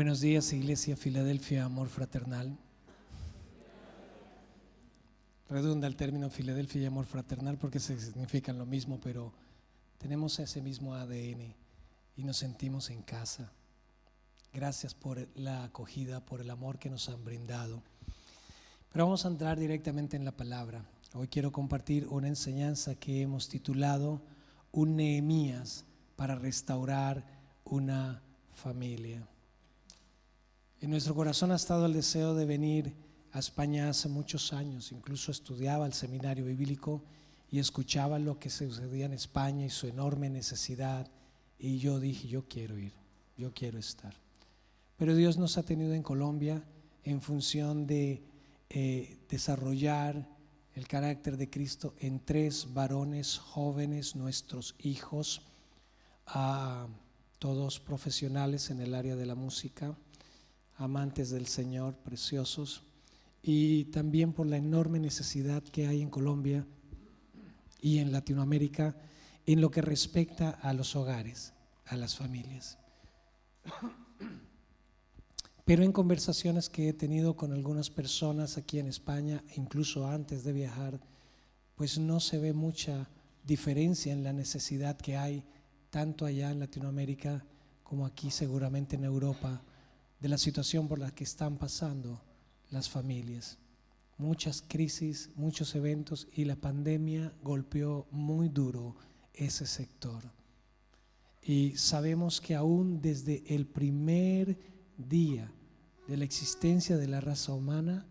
Buenos días, Iglesia Filadelfia, amor fraternal. Redunda el término Filadelfia y amor fraternal porque significan lo mismo, pero tenemos ese mismo ADN y nos sentimos en casa. Gracias por la acogida, por el amor que nos han brindado. Pero vamos a entrar directamente en la palabra. Hoy quiero compartir una enseñanza que hemos titulado Un Nehemías para restaurar una familia. En nuestro corazón ha estado el deseo de venir a España hace muchos años. Incluso estudiaba el seminario bíblico y escuchaba lo que sucedía en España y su enorme necesidad. Y yo dije, yo quiero ir, yo quiero estar. Pero Dios nos ha tenido en Colombia en función de desarrollar el carácter de Cristo en 3 varones jóvenes, nuestros hijos, todos profesionales en el área de la música, amantes del Señor, preciosos, y también por la enorme necesidad que hay en Colombia y en Latinoamérica en lo que respecta a los hogares, a las familias. Pero en conversaciones que he tenido con algunas personas aquí en España, incluso antes de viajar, pues no se ve mucha diferencia en la necesidad que hay tanto allá en Latinoamérica como aquí seguramente en Europa, de la situación por la que están pasando las familias. Muchas crisis, muchos eventos, y la pandemia golpeó muy duro ese sector. Y sabemos que aún desde el primer día de la existencia de la raza humana,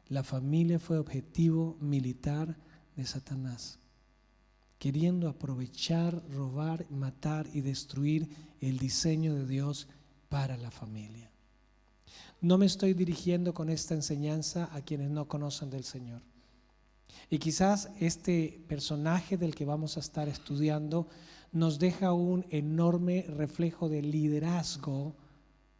la familia fue objetivo militar de Satanás, queriendo aprovechar, robar, matar y destruir el diseño de Dios para la familia. No me estoy dirigiendo con esta enseñanza a quienes no conocen del Señor. Y quizás este personaje del que vamos a estar estudiando nos deja un enorme reflejo de liderazgo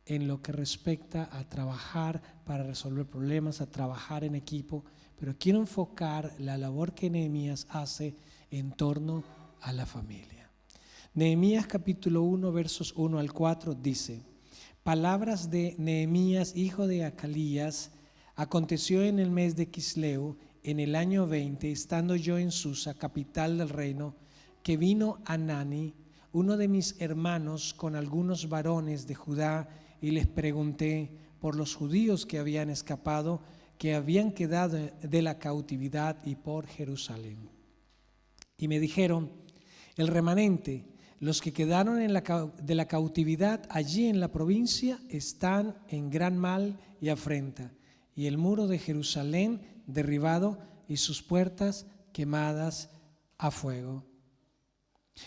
en lo que respecta a trabajar para resolver problemas, a trabajar en equipo. Pero quiero enfocar la labor que Nehemías hace en torno a la familia. Nehemías capítulo 1, versos 1 al 4 dice: Palabras de Nehemías, hijo de Acalías. Aconteció en el mes de Quisleu, en el año 20, estando yo en Susa, capital del reino, que vino Hanani, uno de mis hermanos, con algunos varones de Judá, y les pregunté por los judíos que habían escapado, que habían quedado de la cautividad, y por Jerusalén. Y me dijeron: el remanente, los que quedaron de la cautividad allí en la provincia, están en gran mal y afrenta, y el muro de Jerusalén derribado y sus puertas quemadas a fuego.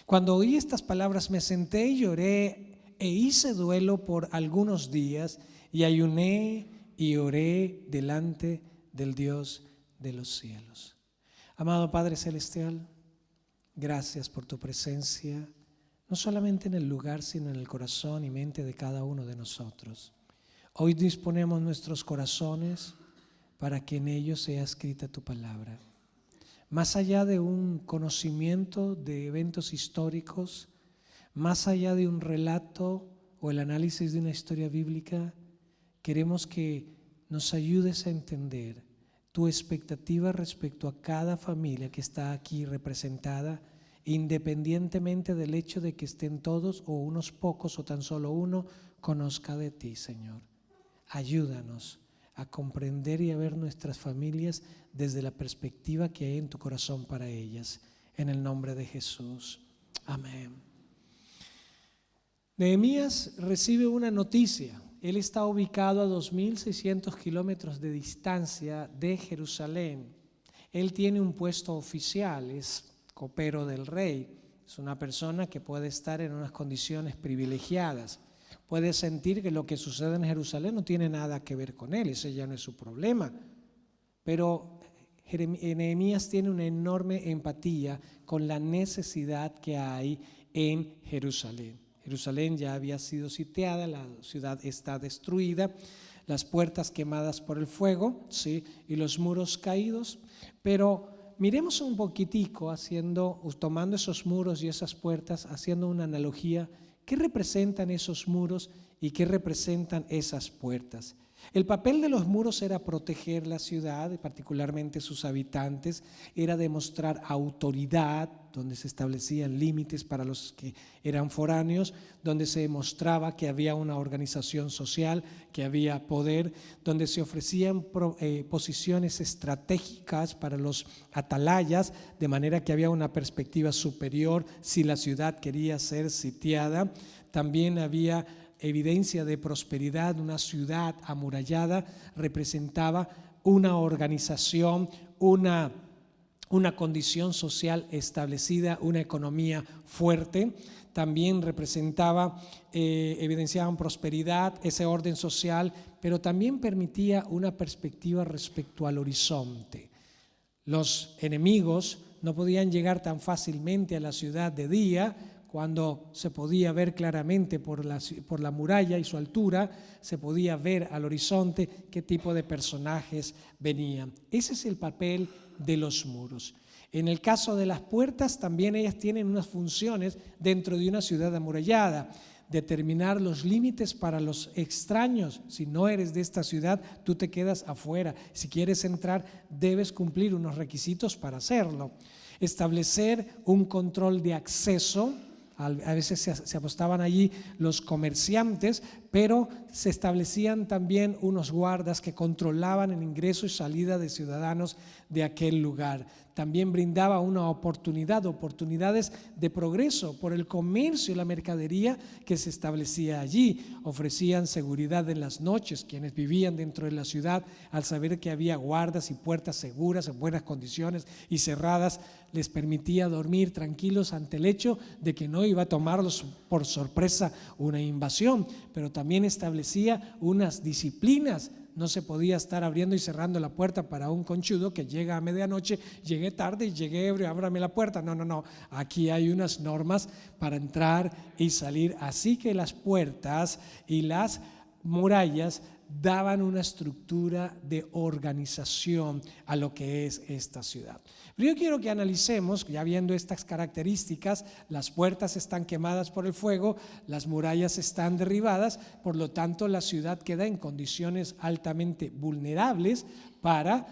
Cuando oí estas palabras me senté y lloré e hice duelo por algunos días, y ayuné y oré delante del Dios de los cielos. Amado Padre Celestial, gracias por tu presencia, no solamente en el lugar, sino en el corazón y mente de cada uno de nosotros. Hoy disponemos nuestros corazones para que en ellos sea escrita tu palabra. Más allá de un conocimiento de eventos históricos, más allá de un relato o el análisis de una historia bíblica, queremos que nos ayudes a entender tu expectativa respecto a cada familia que está aquí representada, independientemente del hecho de que estén todos o unos pocos o tan solo uno conozca de ti, Señor. Ayúdanos a comprender y a ver nuestras familias desde la perspectiva que hay en tu corazón para ellas. En el nombre de Jesús. Amén. Nehemías recibe una noticia. Él está ubicado a 2.600 kilómetros de distancia de Jerusalén. Él tiene un puesto oficial, es copero del rey. Es una persona que puede estar en unas condiciones privilegiadas. Puede sentir que lo que sucede en Jerusalén no tiene nada que ver con él, ese ya no es su problema. Pero Nehemías tiene una enorme empatía con la necesidad que hay en Jerusalén. Jerusalén ya había sido sitiada, la ciudad está destruida, las puertas quemadas por el fuego, ¿sí? Y los muros caídos. Pero miremos un poquitico tomando esos muros y esas puertas, haciendo una analogía ¿qué representan esos muros y qué representan esas puertas? El papel de los muros era proteger la ciudad, particularmente sus habitantes, era demostrar autoridad, donde se establecían límites para los que eran foráneos, donde se demostraba que había una organización social, que había poder, donde se ofrecían posiciones estratégicas para los atalayas, de manera que había una perspectiva superior si la ciudad quería ser sitiada. También había evidencia de prosperidad. Una ciudad amurallada representaba una organización, una condición social establecida, una economía fuerte. También representaba, evidenciaban prosperidad, ese orden social, pero también permitía una perspectiva respecto al horizonte. Los enemigos no podían llegar tan fácilmente a la ciudad de día, cuando se podía ver claramente por la muralla y su altura, se podía ver al horizonte qué tipo de personajes venían. Ese es el papel de los muros. En el caso de las puertas, también ellas tienen unas funciones dentro de una ciudad amurallada. Determinar los límites para los extraños. Si no eres de esta ciudad, tú te quedas afuera. Si quieres entrar, debes cumplir unos requisitos para hacerlo. Establecer un control de acceso. A veces se apostaban allí los comerciantes, pero se establecían también unos guardas que controlaban el ingreso y salida de ciudadanos de aquel lugar. También brindaba una oportunidades de progreso por el comercio y la mercadería que se establecía allí. Ofrecían seguridad en las noches. Quienes vivían dentro de la ciudad, al saber que había guardas y puertas seguras, en buenas condiciones y cerradas, les permitía dormir tranquilos ante el hecho de que no iba a tomarlos por sorpresa una invasión, pero también establecía unas disciplinas. No se podía estar abriendo y cerrando la puerta para un conchudo que llega a medianoche, llegué tarde y llegué ebrio, ábrame la puerta. No. Aquí hay unas normas para entrar y salir. Así que las puertas y las murallas daban una estructura de organización a lo que es esta ciudad. Pero yo quiero que analicemos, ya viendo estas características, las puertas están quemadas por el fuego, las murallas están derribadas, por lo tanto la ciudad queda en condiciones altamente vulnerables a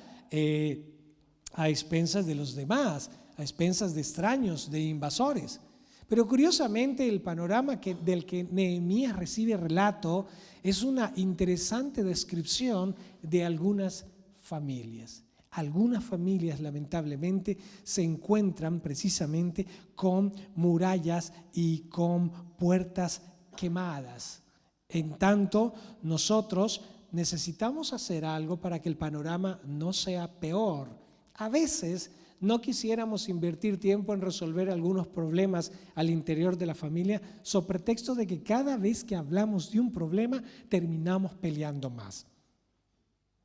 expensas de los demás, a expensas de extraños, de invasores. Pero curiosamente el panorama del que Nehemías recibe relato es una interesante descripción de algunas familias. Algunas familias lamentablemente se encuentran precisamente con murallas y con puertas quemadas. En tanto, nosotros necesitamos hacer algo para que el panorama no sea peor. A veces no quisiéramos invertir tiempo en resolver algunos problemas al interior de la familia, so pretexto de que cada vez que hablamos de un problema terminamos peleando más.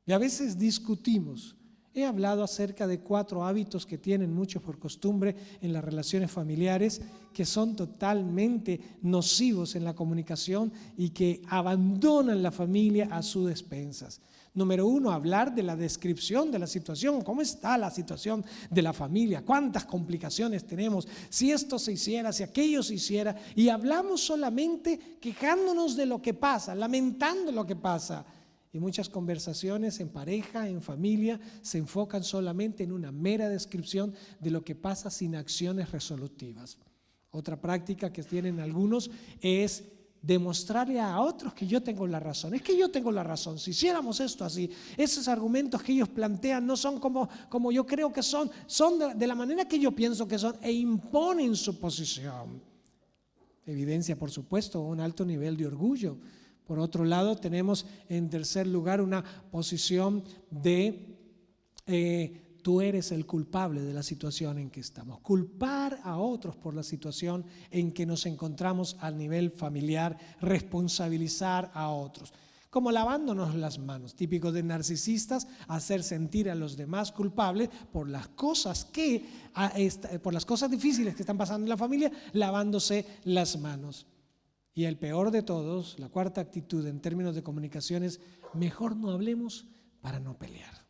Y a veces discutimos. He hablado acerca de 4 hábitos que tienen muchos por costumbre en las relaciones familiares, que son totalmente nocivos en la comunicación y que abandonan la familia a sus expensas. Número 1, hablar de la descripción de la situación. ¿Cómo está la situación de la familia? ¿Cuántas complicaciones tenemos? Si esto se hiciera, si aquello se hiciera. Y hablamos solamente quejándonos de lo que pasa, lamentando lo que pasa. Y muchas conversaciones en pareja, en familia, se enfocan solamente en una mera descripción de lo que pasa sin acciones resolutivas. Otra práctica que tienen algunos es demostrarle a otros que yo tengo la razón. Es que yo tengo la razón. Si hiciéramos esto así, esos argumentos que ellos plantean no son como yo creo que son de la manera que yo pienso que son e imponen su posición. Evidencia, por supuesto, un alto nivel de orgullo. Por otro lado, tenemos en tercer lugar una posición de tú eres el culpable de la situación en que estamos. Culpar a otros por la situación en que nos encontramos a nivel familiar, responsabilizar a otros. Como lavándonos las manos, típico de narcisistas, hacer sentir a los demás culpables por las cosas difíciles que están pasando en la familia, lavándose las manos. Y el peor de todos, la cuarta actitud en términos de comunicación es mejor no hablemos para no pelear.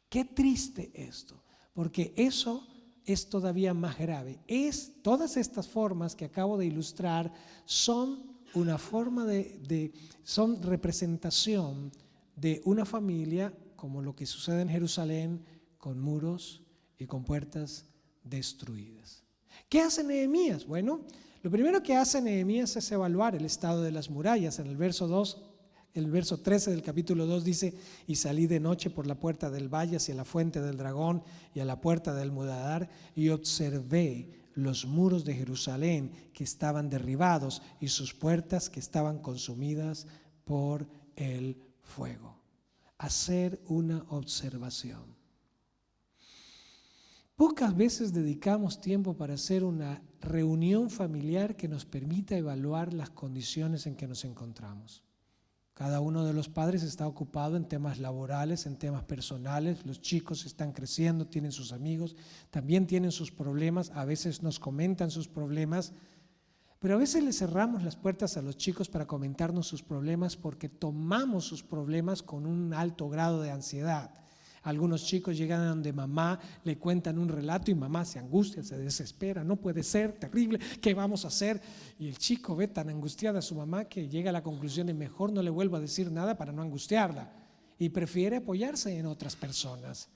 Qué triste esto, porque eso es todavía más grave. Todas estas formas que acabo de ilustrar son una forma son representación de una familia como lo que sucede en Jerusalén, con muros y con puertas destruidas. ¿Qué hace Nehemías? Bueno, lo primero que hace Nehemías es evaluar el estado de las murallas. En el verso 13 del capítulo 2 dice: y salí de noche por la puerta del valle hacia la fuente del dragón y a la puerta del muladar, y observé los muros de Jerusalén que estaban derribados y sus puertas que estaban consumidas por el fuego. Hacer una observación. Pocas veces dedicamos tiempo para hacer una reunión familiar que nos permita evaluar las condiciones en que nos encontramos. Cada uno de los padres está ocupado en temas laborales, en temas personales. Los chicos están creciendo, tienen sus amigos, también tienen sus problemas. A veces nos comentan sus problemas, pero a veces les cerramos las puertas a los chicos para comentarnos sus problemas porque tomamos sus problemas con un alto grado de ansiedad. Algunos chicos llegan a donde mamá, le cuentan un relato y mamá se angustia, se desespera, no puede ser, terrible, ¿qué vamos a hacer? Y el chico ve tan angustiada a su mamá que llega a la conclusión de mejor no le vuelvo a decir nada para no angustiarla, y prefiere apoyarse en otras personas.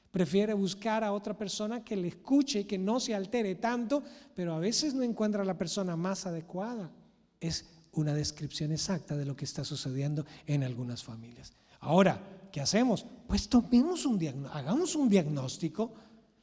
Prefiere buscar a otra persona que le escuche, que no se altere tanto, pero a veces no encuentra a la persona más adecuada. Es una descripción exacta de lo que está sucediendo en algunas familias. Ahora, ¿qué hacemos? Pues hagamos un diagnóstico,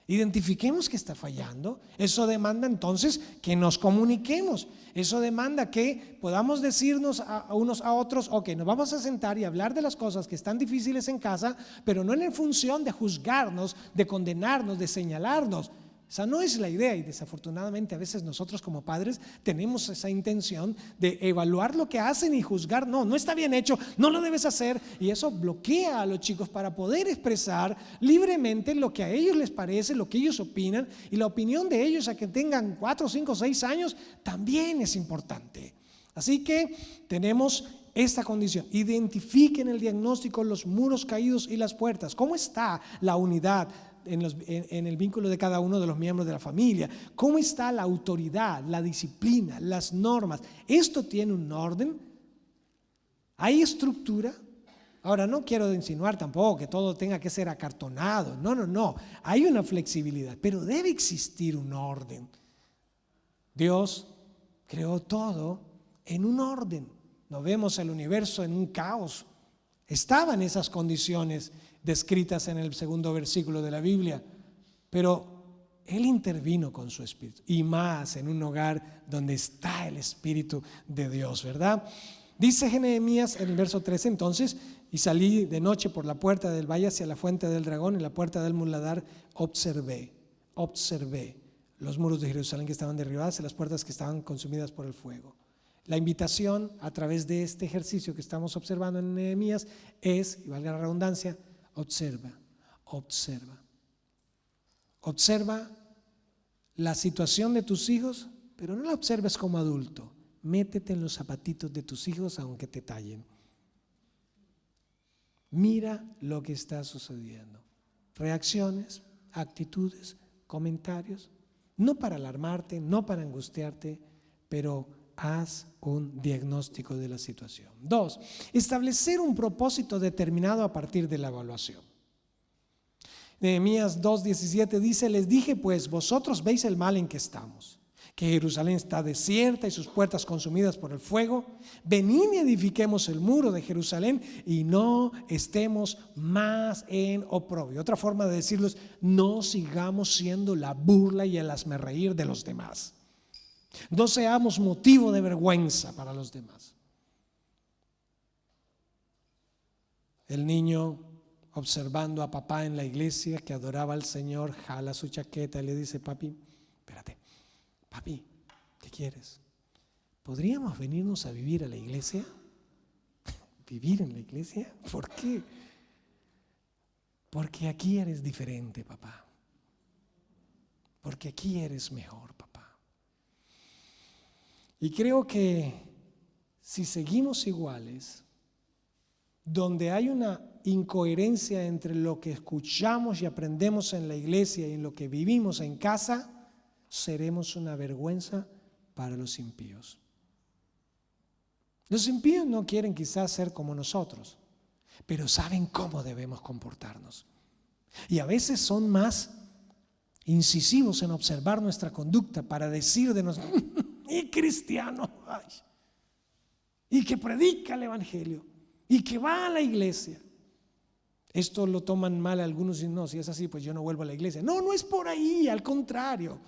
identifiquemos que está fallando. Eso demanda entonces que nos comuniquemos. Eso demanda que podamos decirnos a unos a otros: ok, nos vamos a sentar y hablar de las cosas que están difíciles en casa, pero no en función de juzgarnos, de condenarnos, de señalarnos. Esa no es la idea, y desafortunadamente a veces nosotros como padres tenemos esa intención de evaluar lo que hacen y juzgar. No está bien hecho, no lo debes hacer, y eso bloquea a los chicos para poder expresar libremente lo que a ellos les parece, lo que ellos opinan, y la opinión de ellos, a que tengan 4, 5, 6 años, también es importante. Así que tenemos esta condición. Identifiquen el diagnóstico, los muros caídos y las puertas. ¿Cómo está la unidad en el vínculo de cada uno de los miembros de la familia? ¿Cómo está la autoridad, la disciplina, las normas? ¿Esto tiene un orden? ¿Hay estructura? Ahora, no quiero insinuar tampoco que todo tenga que ser acartonado. No. Hay una flexibilidad, pero debe existir un orden. Dios creó todo en un orden. No vemos el universo en un caos. Estaban esas condiciones descritas en el segundo versículo de la Biblia, pero Él intervino con su Espíritu, y más en un hogar donde está el Espíritu de Dios, ¿verdad? Dice Nehemías en el verso 13: entonces, y salí de noche por la puerta del valle hacia la fuente del dragón y la puerta del muladar, observé los muros de Jerusalén que estaban derribados y las puertas que estaban consumidas por el fuego. La invitación a través de este ejercicio que estamos observando en Nehemías es, y valga la redundancia, observa la situación de tus hijos, pero no la observes como adulto. Métete en los zapatitos de tus hijos aunque te tallen. Mira lo que está sucediendo. Reacciones, actitudes, comentarios, no para alarmarte, no para angustiarte, pero haz un diagnóstico de la situación. 2, establecer un propósito determinado a partir de la evaluación. Nehemías 2:17 dice: les dije pues, vosotros veis el mal en que estamos, que Jerusalén está desierta y sus puertas consumidas por el fuego. Venid y edifiquemos el muro de Jerusalén y no estemos más en oprobio. Otra forma de decirlo es: no sigamos siendo la burla y el hazmerreír de los demás. No seamos motivo de vergüenza para los demás. El niño, observando a papá en la iglesia que adoraba al Señor, jala su chaqueta y le dice: papi, espérate, papi, ¿qué quieres? ¿Podríamos venirnos a vivir a la iglesia? ¿Vivir en la iglesia? ¿Por qué? Porque aquí eres diferente, papá. Porque aquí eres mejor, papá. Y creo que si seguimos iguales, donde hay una incoherencia entre lo que escuchamos y aprendemos en la iglesia y en lo que vivimos en casa, seremos una vergüenza para los impíos. Los impíos no quieren quizás ser como nosotros, pero saben cómo debemos comportarnos. Y a veces son más incisivos en observar nuestra conducta para decir de nosotros, y cristiano, ay, y que predica el evangelio, y que va a la iglesia. Esto lo toman mal algunos y no, si es así, pues yo no vuelvo a la iglesia. No, no es por ahí, al contrario.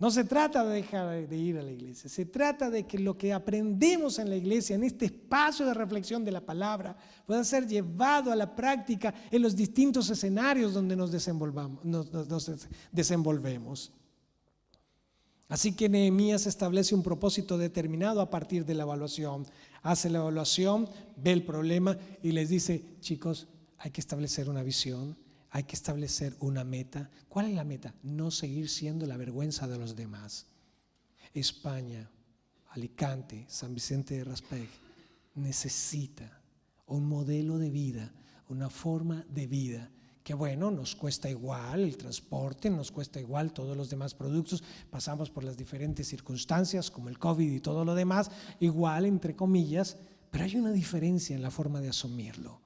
No se trata de dejar de ir a la iglesia, se trata de que lo que aprendemos en la iglesia, en este espacio de reflexión de la palabra, pueda ser llevado a la práctica en los distintos escenarios donde nos desenvolvemos. Así que Nehemías establece un propósito determinado a partir de la evaluación. Hace la evaluación, ve el problema y les dice, chicos, hay que establecer una visión. Hay que establecer una meta. ¿Cuál es la meta? No seguir siendo la vergüenza de los demás. España, Alicante, San Vicente de Raspeig necesita un modelo de vida, una forma de vida que bueno, nos cuesta igual el transporte, nos cuesta igual todos los demás productos, pasamos por las diferentes circunstancias como el COVID y todo lo demás, igual entre comillas, pero hay una diferencia en la forma de asumirlo,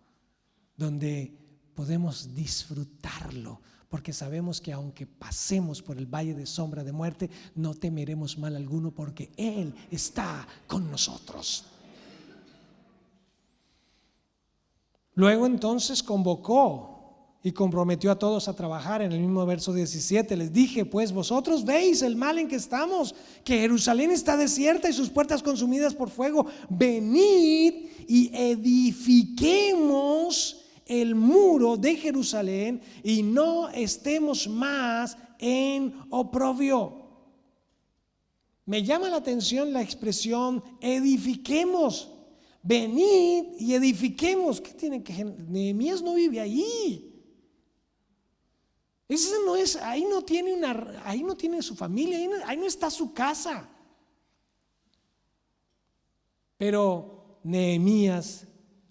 donde podemos disfrutarlo, porque sabemos que aunque pasemos por el valle de sombra de muerte, no temeremos mal alguno, porque Él está con nosotros. Luego entonces convocó y comprometió a todos a trabajar. En el mismo verso 17 les dije, pues vosotros veis el mal en que estamos, que Jerusalén está desierta y sus puertas consumidas por fuego. Venid y edifiquemos el muro de Jerusalén y no estemos más en oprobio. Me llama la atención la expresión edifiquemos. Venid y edifiquemos. ¿Qué tiene que? Nehemías no vive ahí. Ese no es, ahí no tiene su familia, ahí no está su casa. Pero Nehemías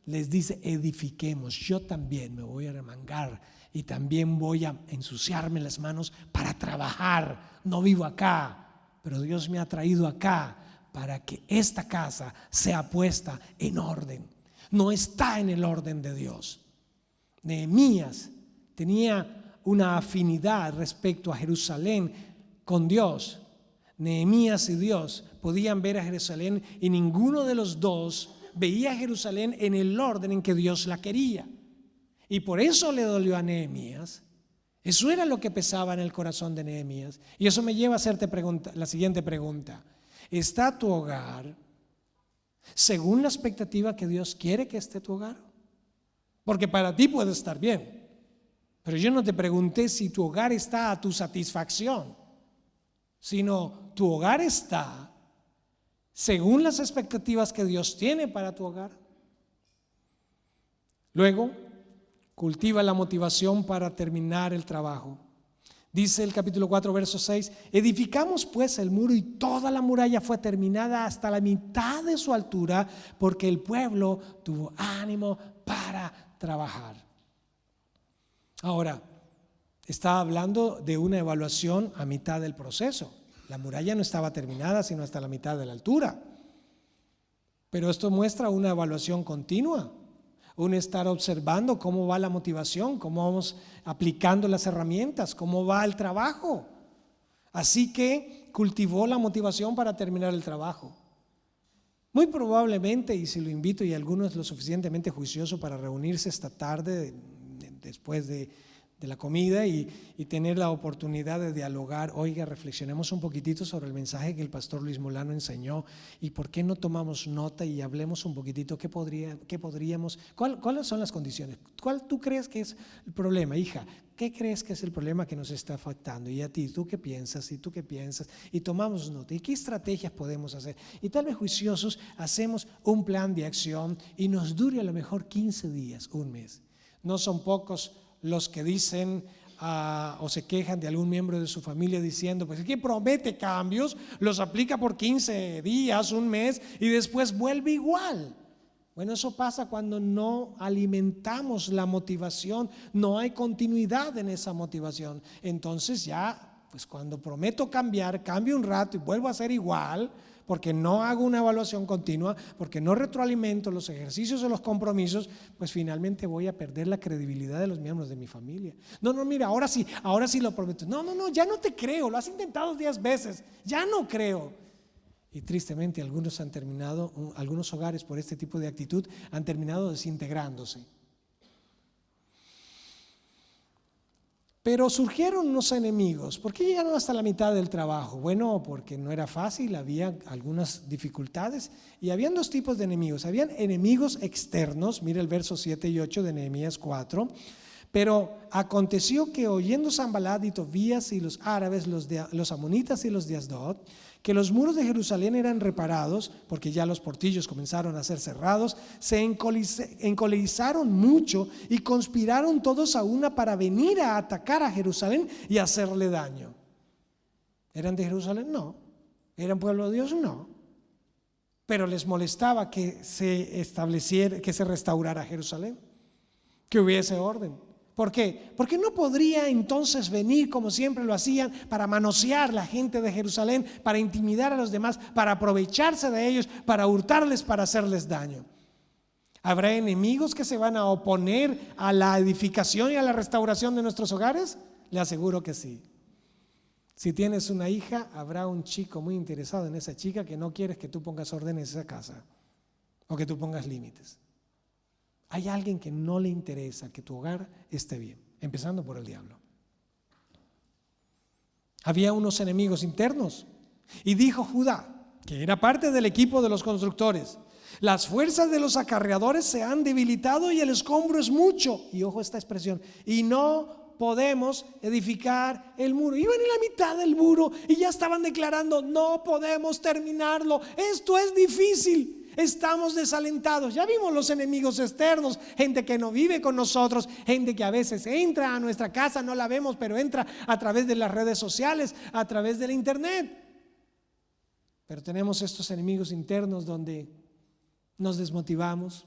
les dice, edifiquemos. Yo también me voy a remangar y también voy a ensuciarme las manos para trabajar. No vivo acá, pero Dios me ha traído acá para que esta casa sea puesta en orden. No está en el orden de Dios. Nehemías tenía una afinidad respecto a Jerusalén con Dios. Nehemías y Dios podían ver a Jerusalén y ninguno de los dos veía a Jerusalén en el orden en que Dios la quería. Y por eso le dolió a Nehemías. Eso era lo que pesaba en el corazón de Nehemías. Y eso me lleva a hacerte la siguiente pregunta. ¿Está tu hogar según la expectativa que Dios quiere que esté tu hogar? Porque para ti puede estar bien, pero yo no te pregunté si tu hogar está a tu satisfacción, sino tu hogar está según las expectativas que Dios tiene para tu hogar. Luego, cultiva la motivación para terminar el trabajo. Dice el capítulo 4, verso 6, edificamos pues el muro y toda la muralla fue terminada hasta la mitad de su altura, porque el pueblo tuvo ánimo para trabajar. Ahora, está hablando de una evaluación a mitad del proceso. La muralla no estaba terminada sino hasta la mitad de la altura. Pero esto muestra una evaluación continua, un estar observando cómo va la motivación, cómo vamos aplicando las herramientas, cómo va el trabajo. Así que cultivó la motivación para terminar el trabajo. Muy probablemente, y si lo invito y alguno es lo suficientemente juicioso para reunirse esta tarde después de la comida y tener la oportunidad de dialogar, oiga, reflexionemos un poquitito sobre el mensaje que el pastor Luis Molano enseñó y por qué no tomamos nota y hablemos un poquitito qué podríamos, cuáles son las condiciones, cuál tú crees que es el problema, hija, qué crees que es el problema que nos está afectando y a ti, tú qué piensas y tú qué piensas y tomamos nota y qué estrategias podemos hacer y tal vez juiciosos hacemos un plan de acción y nos dure a lo mejor 15 días, un mes. No son pocos los que dicen o se quejan de algún miembro de su familia diciendo, pues es que promete cambios, los aplica por 15 días, un mes y después vuelve igual. Bueno, eso pasa cuando no alimentamos la motivación, no hay continuidad en esa motivación. Entonces ya, pues cuando prometo cambiar, cambio un rato y vuelvo a ser igual, porque no hago una evaluación continua, porque no retroalimento los ejercicios o los compromisos, pues finalmente voy a perder la credibilidad de los miembros de mi familia. No, mira, ahora sí lo prometo. No, ya no te creo, lo has intentado 10 veces, ya no creo. Y tristemente algunos hogares por este tipo de actitud han terminado desintegrándose. Pero surgieron unos enemigos. ¿Por qué llegaron hasta la mitad del trabajo? Bueno, porque no era fácil, había algunas dificultades y habían dos tipos de enemigos. Habían enemigos externos, mira el verso 7 y 8 de Nehemías 4. Pero aconteció que oyendo Sanbalat y Tobías y los árabes, los amonitas y los de Asdod, que los muros de Jerusalén eran reparados, porque ya los portillos comenzaron a ser cerrados, se encolerizaron mucho y conspiraron todos a una para venir a atacar a Jerusalén y hacerle daño. ¿Eran de Jerusalén? No. ¿Eran pueblo de Dios? No. Pero les molestaba que se restaurara Jerusalén, que hubiese orden. ¿Por qué? Porque no podría entonces venir como siempre lo hacían para manosear la gente de Jerusalén, para intimidar a los demás, para aprovecharse de ellos, para hurtarles, para hacerles daño. ¿Habrá enemigos que se van a oponer a la edificación y a la restauración de nuestros hogares? Le aseguro que sí. Si tienes una hija, habrá un chico muy interesado en esa chica que no quieres que tú pongas orden en esa casa o que tú pongas límites. Hay alguien que no le interesa que tu hogar esté bien, empezando por el diablo. Había unos enemigos internos y dijo Judá, que era parte del equipo de los constructores: las fuerzas de los acarreadores se han debilitado y el escombro es mucho. Y ojo esta expresión: y no podemos edificar el muro. Iban en la mitad del muro y ya estaban declarando: no podemos terminarlo, esto es difícil. Estamos desalentados. Ya vimos los enemigos externos, gente que no vive con nosotros, gente que a veces entra a nuestra casa, no la vemos, pero entra a través de las redes sociales, a través del internet. Pero tenemos estos enemigos internos donde nos desmotivamos,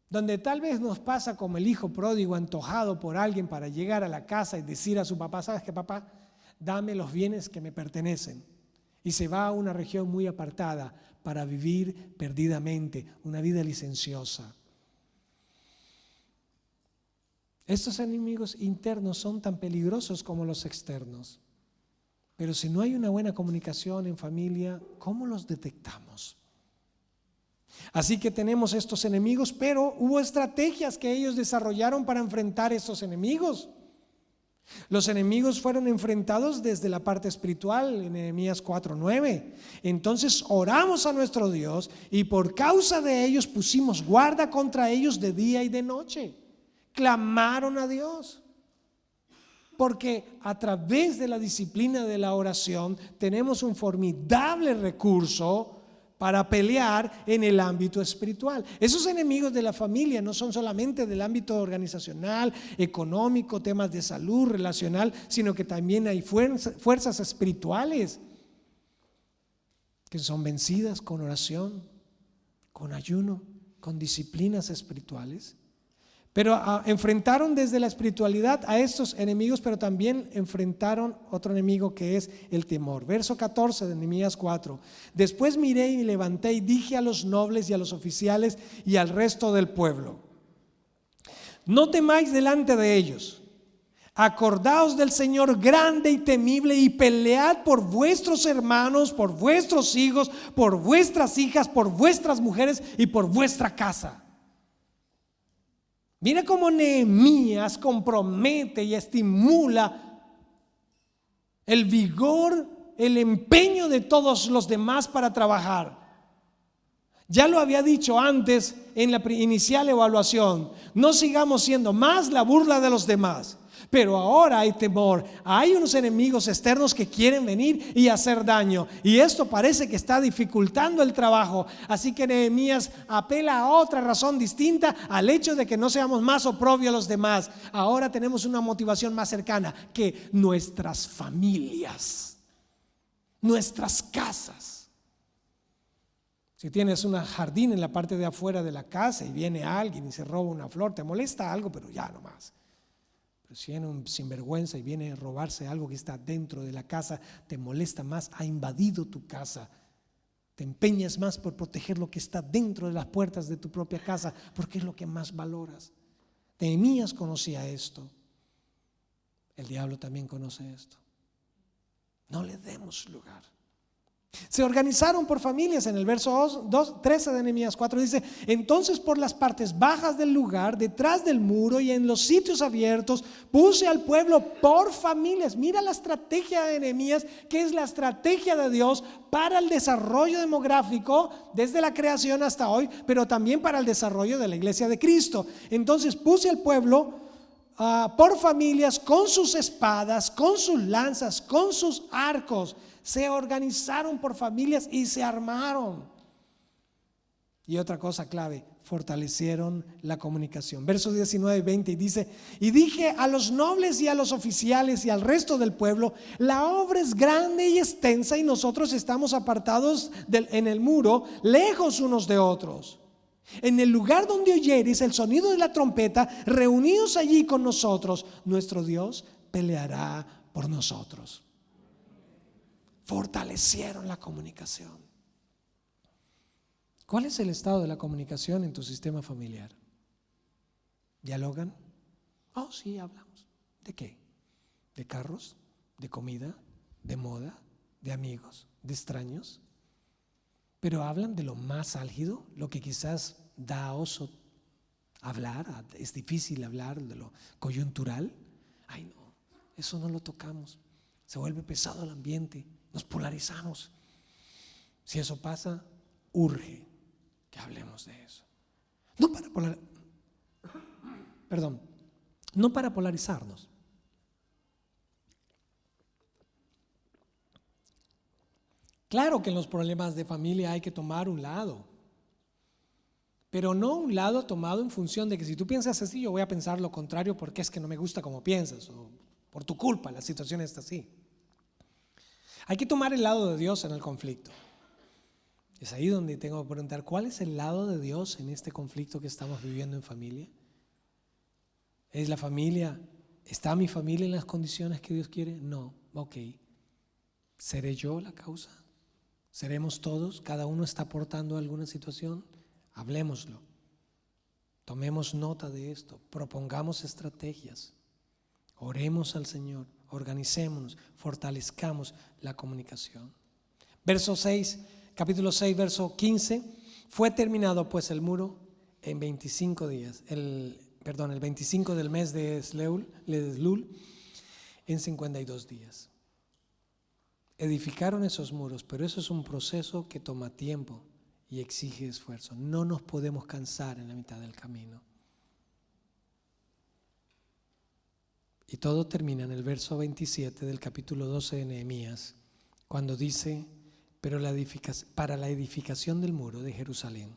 donde tal vez nos pasa como el hijo pródigo antojado por alguien para llegar a la casa y decir a su papá: ¿sabes qué, papá? Dame los bienes que me pertenecen. Y se va a una región muy apartada para vivir perdidamente una vida licenciosa. Estos enemigos internos son tan peligrosos como los externos. Pero si no hay una buena comunicación en familia, ¿cómo los detectamos? Así que tenemos estos enemigos, pero hubo estrategias que ellos desarrollaron para enfrentar estos enemigos. Los enemigos fueron enfrentados desde la parte espiritual en Nehemías 4:9. Entonces oramos a nuestro Dios y por causa de ellos pusimos guarda contra ellos de día y de noche. Clamaron a Dios. Porque a través de la disciplina de la oración tenemos un formidable recurso para pelear en el ámbito espiritual. Esos enemigos de la familia no son solamente del ámbito organizacional, económico, temas de salud, relacional, sino que también hay fuerzas espirituales que son vencidas con oración, con ayuno, con disciplinas espirituales. Pero enfrentaron desde la espiritualidad a estos enemigos, pero también enfrentaron otro enemigo que es el temor. Verso 14 de Nehemías 4. Después miré y me levanté y dije a los nobles y a los oficiales y al resto del pueblo: no temáis delante de ellos. Acordaos del Señor grande y temible y pelead por vuestros hermanos, por vuestros hijos, por vuestras hijas, por vuestras mujeres y por vuestra casa. Mira cómo Nehemías compromete y estimula el vigor, el empeño de todos los demás para trabajar. Ya lo había dicho antes en la inicial evaluación: no sigamos siendo más la burla de los demás. Pero ahora hay temor, hay unos enemigos externos que quieren venir y hacer daño, y esto parece que está dificultando el trabajo. Así que Nehemías apela a otra razón distinta al hecho de que no seamos más oprobio a los demás. Ahora tenemos una motivación más cercana: que nuestras familias, nuestras casas Si tienes un jardín en la parte de afuera de la casa y viene alguien y se roba una flor, te molesta algo, pero ya no más. Pero si viene un sinvergüenza y viene a robarse algo que está dentro de la casa, te molesta más, ha invadido tu casa. Te empeñas más por proteger lo que está dentro de las puertas de tu propia casa, porque es lo que más valoras. Nehemías conocía esto. El diablo también conoce esto. No le demos lugar. Se organizaron por familias. En el verso 13 de Nehemías 4 dice: entonces por las partes bajas del lugar, detrás del muro y en los sitios abiertos, puse al pueblo por familias. Mira la estrategia de Nehemías, que es la estrategia de Dios para el desarrollo demográfico desde la creación hasta hoy, pero también para el desarrollo de la iglesia de Cristo. Entonces puse al pueblo por familias, con sus espadas, con sus lanzas, con sus arcos. Se organizaron por familias y se armaron. Y otra cosa clave, fortalecieron la comunicación. Versos 19 y 20 dice: y dije a los nobles y a los oficiales y al resto del pueblo: la obra es grande y extensa y nosotros estamos apartados en el muro, lejos unos de otros. En el lugar donde oyereis el sonido de la trompeta, reunidos allí con nosotros, nuestro Dios peleará por nosotros. Fortalecieron la comunicación. ¿Cuál es el estado de la comunicación en tu sistema familiar? ¿Dialogan? Oh, sí, hablamos. ¿De qué? ¿De carros? ¿De comida? ¿De moda? ¿De amigos? ¿De extraños? Pero hablan de lo más álgido, lo que quizás da oso hablar, es difícil hablar de lo coyuntural. Ay, no, eso no lo tocamos. Se vuelve pesado el ambiente. Nos polarizamos. Si eso pasa, urge que hablemos de eso. No para polarizarnos. Claro que en los problemas de familia hay que tomar un lado, pero no un lado tomado en función de que si tú piensas así, yo voy a pensar lo contrario porque es que no me gusta como piensas, o por tu culpa la situación está así. Hay que tomar el lado de Dios en el conflicto. Es ahí donde tengo que preguntar: ¿cuál es el lado de Dios en este conflicto que estamos viviendo en familia? ¿Es la familia? ¿Está mi familia en las condiciones que Dios quiere? No, ok. ¿Seré yo la causa? ¿Seremos todos? ¿Cada uno está aportando alguna situación? Hablemoslo. Tomemos nota de esto. Propongamos estrategias. Oremos al Señor. Organicémonos, fortalezcamos la comunicación. Verso 6, capítulo 6, verso 15. Fue terminado pues el muro en 25 días, el 25 del mes de Elul, en 52 días. Edificaron esos muros, pero eso es un proceso que toma tiempo y exige esfuerzo. No nos podemos cansar en la mitad del camino. Y todo termina en el verso 27 del capítulo 12 de Nehemías, cuando dice: pero para la edificación del muro de Jerusalén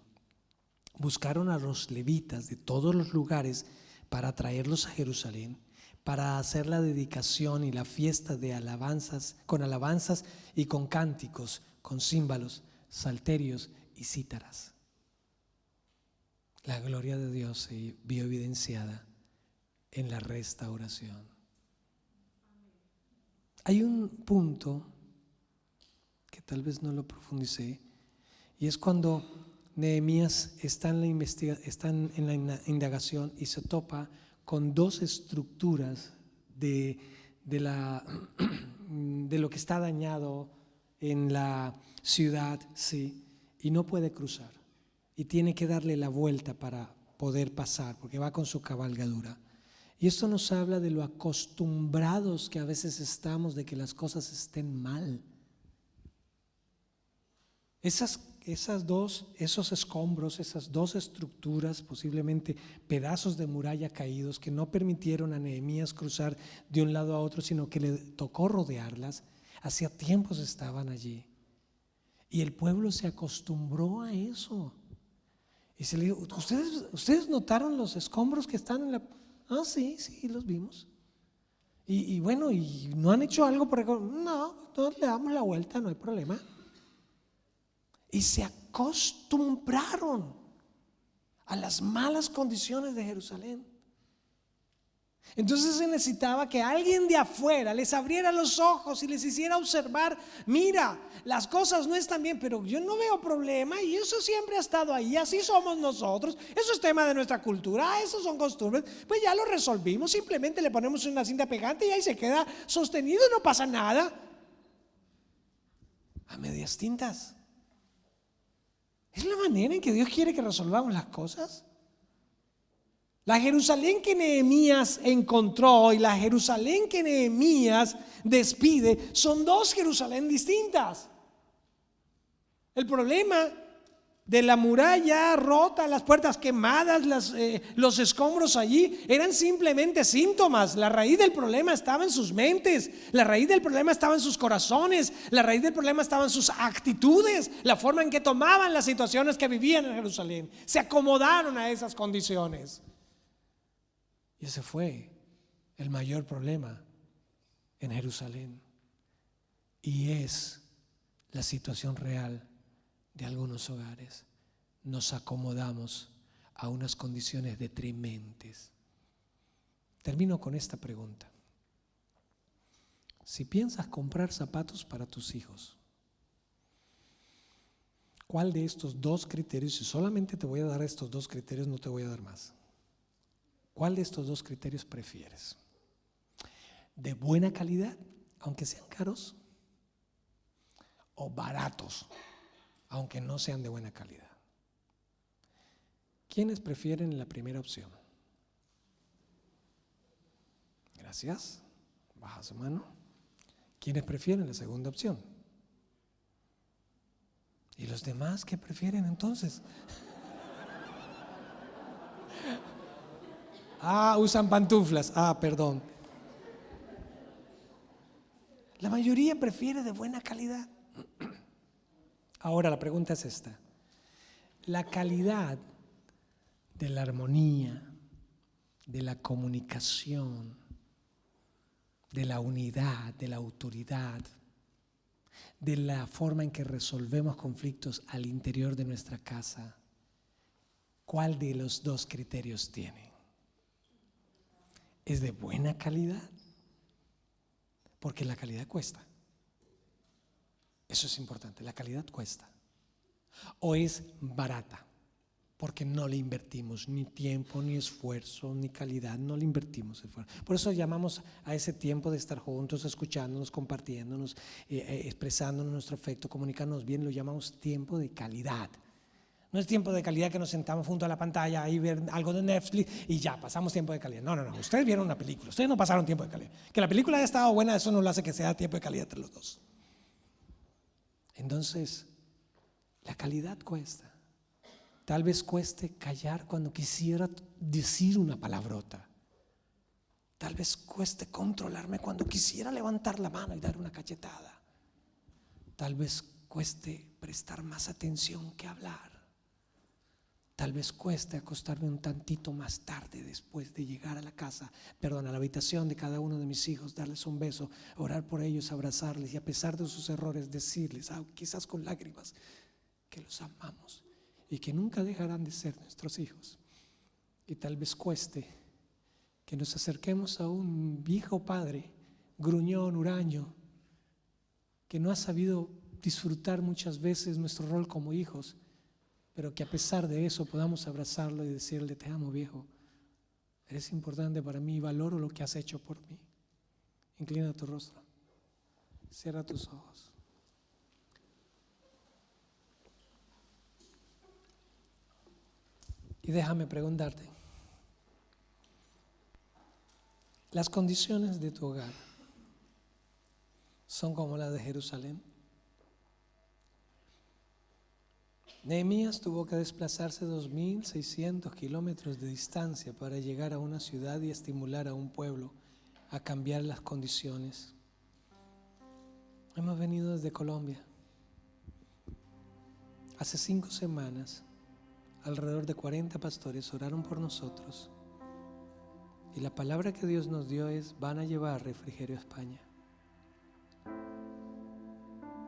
buscaron a los levitas de todos los lugares para traerlos a Jerusalén, para hacer la dedicación y la fiesta de alabanzas y con cánticos, con címbalos, salterios y cítaras. La gloria de Dios se vio evidenciada en la restauración. Hay un punto que tal vez no lo profundicé, y es cuando Nehemías está en la indagación y se topa con dos estructuras de lo que está dañado en la ciudad, sí, y no puede cruzar, y tiene que darle la vuelta para poder pasar, porque va con su cabalgadura. Y esto nos habla de lo acostumbrados que a veces estamos de que las cosas estén mal. Esos escombros, esas dos estructuras, posiblemente pedazos de muralla caídos que no permitieron a Nehemías cruzar de un lado a otro, sino que le tocó rodearlas, hacía tiempos estaban allí. Y el pueblo se acostumbró a eso. Y se le dijo: ¿Ustedes notaron los escombros que están en la...? Ah, sí, los vimos. Y bueno, ¿y no han hecho algo por acá? No, le damos la vuelta, no hay problema. y se acostumbraron a las malas condiciones de Jerusalén. Entonces se necesitaba que alguien de afuera les abriera los ojos y les hiciera observar: mira, las cosas no están bien, pero yo no veo problema, y eso siempre ha estado ahí, así somos nosotros, eso es tema de nuestra cultura, eso son costumbres, pues ya lo resolvimos, simplemente le ponemos una cinta pegante y ahí se queda sostenido y no pasa nada. A medias tintas. ¿Es la manera en que Dios quiere que resolvamos las cosas? La Jerusalén que Nehemías encontró y la Jerusalén que Nehemías despide son dos Jerusalén distintas. El problema de la muralla rota, las puertas quemadas, los escombros allí eran simplemente síntomas. La raíz del problema estaba en sus mentes, la raíz del problema estaba en sus corazones, la raíz del problema estaba en sus actitudes, la forma en que tomaban las situaciones que vivían en Jerusalén. Se acomodaron a esas condiciones. Y ese fue el mayor problema en Jerusalén. Y es la situación real de algunos hogares. Nos acomodamos a unas condiciones detrimentes. Termino con esta pregunta. Si piensas comprar zapatos para tus hijos, ¿cuál de estos dos criterios, y solamente te voy a dar estos dos criterios, no te voy a dar más, cuál de estos dos criterios prefieres? ¿De buena calidad, aunque sean caros? ¿O baratos, aunque no sean de buena calidad? ¿Quiénes prefieren la primera opción? Gracias. Baja su mano. ¿Quiénes prefieren la segunda opción? ¿Y los demás qué prefieren entonces? Usan pantuflas. Perdón. La mayoría prefiere de buena calidad. Ahora la pregunta es esta: la calidad de la armonía, de la comunicación, de la unidad, de la autoridad, de la forma en que resolvemos conflictos al interior de nuestra casa, ¿cuál de los dos criterios tiene? ¿Es de buena calidad? Porque la calidad cuesta. Eso es importante, la calidad cuesta. ¿O es barata? Porque no le invertimos ni tiempo, ni esfuerzo, ni calidad, no le invertimos esfuerzo. Por eso llamamos a ese tiempo de estar juntos, escuchándonos, compartiéndonos, expresándonos nuestro afecto, comunicándonos bien, lo llamamos tiempo de calidad. No es tiempo de calidad que nos sentamos junto a la pantalla y ver algo de Netflix y ya pasamos tiempo de calidad. No. Ustedes vieron una película, ustedes no pasaron tiempo de calidad. Que la película haya estado buena, eso no lo hace que sea tiempo de calidad entre los dos. Entonces, la calidad cuesta. Tal vez cueste callar cuando quisiera decir una palabrota. Tal vez cueste controlarme cuando quisiera levantar la mano y dar una cachetada. Tal vez cueste prestar más atención que hablar. Tal vez cueste acostarme un tantito más tarde después de llegar a la casa, a la habitación de cada uno de mis hijos, darles un beso, orar por ellos, abrazarles y a pesar de sus errores decirles, quizás con lágrimas, que los amamos y que nunca dejarán de ser nuestros hijos. Y tal vez cueste que nos acerquemos a un viejo padre, gruñón, huraño, que no ha sabido disfrutar muchas veces nuestro rol como hijos, pero que a pesar de eso podamos abrazarlo y decirle: te amo, viejo, eres importante para mí y valoro lo que has hecho por mí. Inclina tu rostro, cierra tus ojos. Y déjame preguntarte, ¿las condiciones de tu hogar son como las de Jerusalén? Nehemías tuvo que desplazarse 2.600 kilómetros de distancia para llegar a una ciudad y estimular a un pueblo a cambiar las condiciones. Hemos venido desde Colombia. Hace 5 semanas, alrededor de 40 pastores oraron por nosotros. Y la palabra que Dios nos dio es: van a llevar refrigerio a España.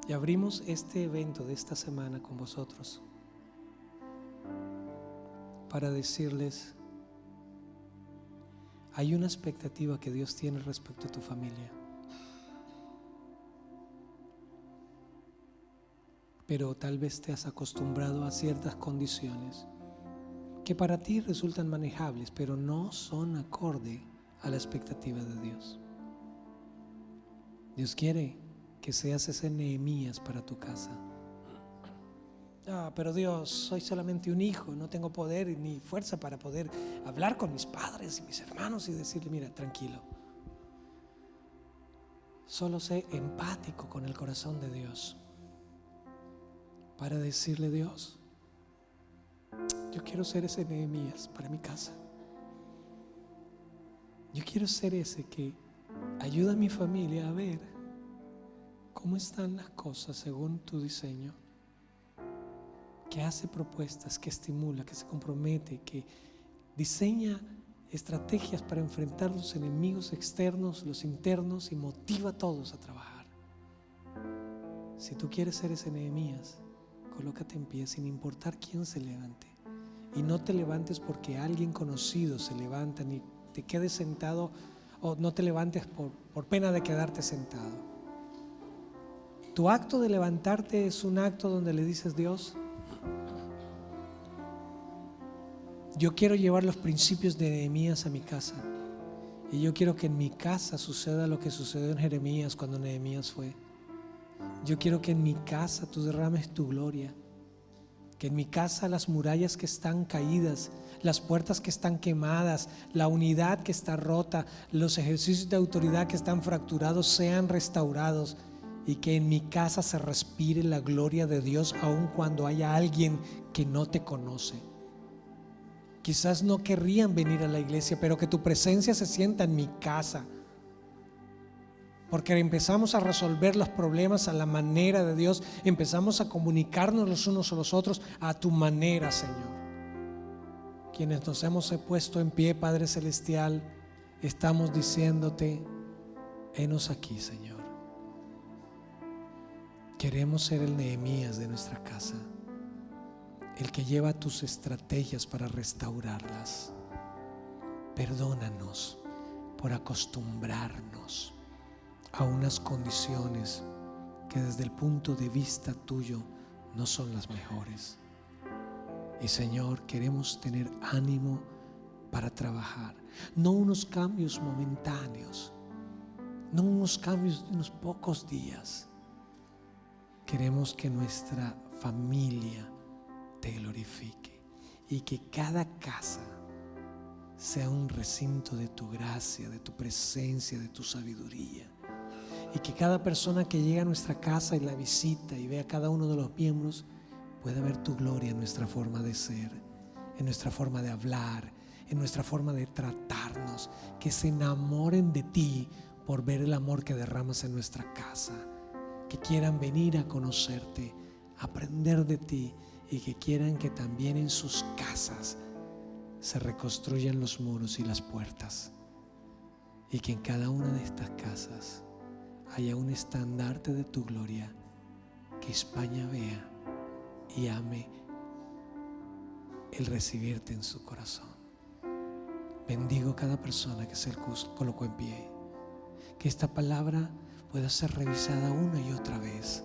Y abrimos este evento de esta semana con vosotros para decirles: hay una expectativa que Dios tiene respecto a tu familia, pero tal vez te has acostumbrado a ciertas condiciones que para ti resultan manejables, pero no son acorde a la expectativa de Dios. Dios quiere que seas ese Nehemías para tu casa. Pero Dios, soy solamente un hijo, no tengo poder ni fuerza para poder hablar con mis padres y mis hermanos y decirle: mira, tranquilo, solo sé empático con el corazón de Dios para decirle: Dios, yo quiero ser ese Nehemías para mi casa. Yo quiero ser ese que ayuda a mi familia a ver cómo están las cosas según tu diseño, que hace propuestas, que estimula, que se compromete, que diseña estrategias para enfrentar los enemigos externos, los internos, y motiva a todos a trabajar. Si tú quieres ser ese Nehemías, colócate en pie sin importar quién se levante. Y no te levantes porque alguien conocido se levanta, ni te quedes sentado, o no te levantes por pena de quedarte sentado. Tu acto de levantarte es un acto donde le dices: Dios, yo quiero llevar los principios de Nehemías a mi casa, y yo quiero que en mi casa suceda lo que sucedió en Jeremías cuando Nehemías fue. Yo quiero que en mi casa tú derrames tu gloria, que en mi casa las murallas que están caídas, las puertas que están quemadas, la unidad que está rota, los ejercicios de autoridad que están fracturados sean restaurados, y que en mi casa se respire la gloria de Dios aun cuando haya alguien que no te conoce. Quizás no querrían venir a la iglesia, pero que tu presencia se sienta en mi casa, porque empezamos a resolver los problemas a la manera de Dios, empezamos a comunicarnos los unos a los otros a tu manera, Señor. Quienes nos hemos puesto en pie, Padre Celestial, estamos diciéndote: henos aquí, Señor. Queremos ser el Nehemías de nuestra casa, el que lleva tus estrategias para restaurarlas. Perdónanos por acostumbrarnos a unas condiciones que desde el punto de vista tuyo no son las mejores. Y Señor, queremos tener ánimo para trabajar, no unos cambios momentáneos, no unos cambios de unos pocos días. Queremos que nuestra familia te glorifique y que cada casa sea un recinto de tu gracia, de tu presencia, de tu sabiduría. Y que cada persona que llega a nuestra casa y la visita y ve a cada uno de los miembros pueda ver tu gloria en nuestra forma de ser, en nuestra forma de hablar, en nuestra forma de tratarnos. Que se enamoren de ti por ver el amor que derramas en nuestra casa. Que quieran venir a conocerte, aprender de ti, y que quieran que también en sus casas se reconstruyan los muros y las puertas, y que en cada una de estas casas haya un estandarte de tu gloria, que España vea y ame el recibirte en su corazón. Bendigo cada persona que se colocó en pie, que esta palabra pueda ser revisada una y otra vez,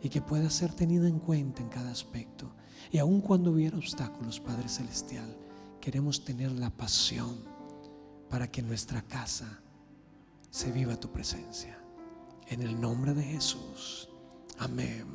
y que pueda ser tenida en cuenta en cada aspecto. Y aun cuando hubiera obstáculos, Padre Celestial, queremos tener la pasión para que en nuestra casa se viva tu presencia. En el nombre de Jesús. Amén.